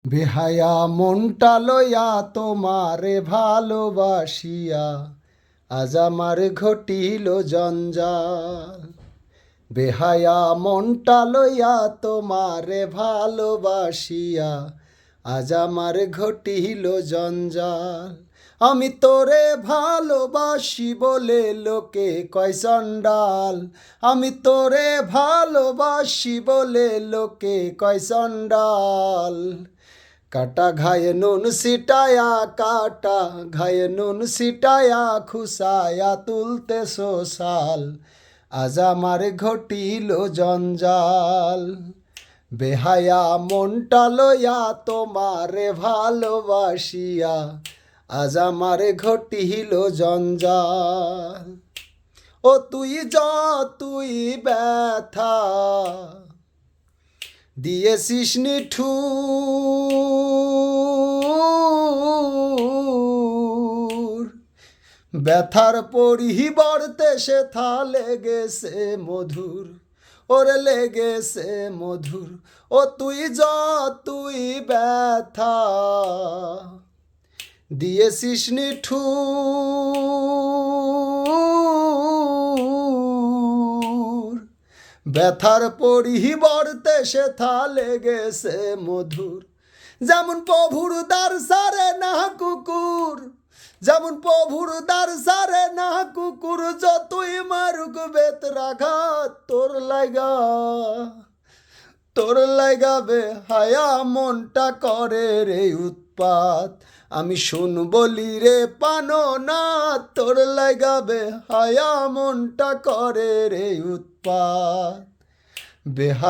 বেহায়া মনটা লইয়া তোমারে ভালোবাসিয়া আজ আমার ঘটিল জঞ্জাল। বেহায়া মনটা লইয়া তোমারে ভালোবাসিয়া আজ আমার ঘটিল জঞ্জাল। আমি তোরে ভালোবাসি বলে লোকে কয় চণ্ডাল। আমি তোরে ভালোবাসি বলে লোকে কয় চণ্ডাল। কাটা ঘায়ে নুন সিটায়া, কাটা ঘায়ে নুন সিটায়া, খুসায়া তুলতে সোসাল আজ আমার ঘটিল জঞ্জাল। বেহায়া মনটা লইয়া তোমারে ভালোবাসিয়া আজ আমার ঘটিল জঞ্জাল। ও তুই যতই ব্যথা দিয়েছিস নিঠুর, ব্যথার পরিবর্তে সেথা লেগেছে মধুর, ওরে লেগেছে মধুর। ও তুই যতই ব্যথা দিয়েছিস নিঠুর, ব্যথার পরিবর্তে সেথা লেগেছে মধুর। যেমন প্রভুর দ্বার সারে না কুকুর, যেমন প্রভুর দ্বার সারে না কুকুর, যতই মারুক বেত্রাঘাত তোর লাগা, তোর লাগাবে হায়া মনটা করে রে উৎপাত। আমি শুন বলি রে পানো না, তোর লাগাবে হায়া মনটা করে রে উৎপাত। বেহা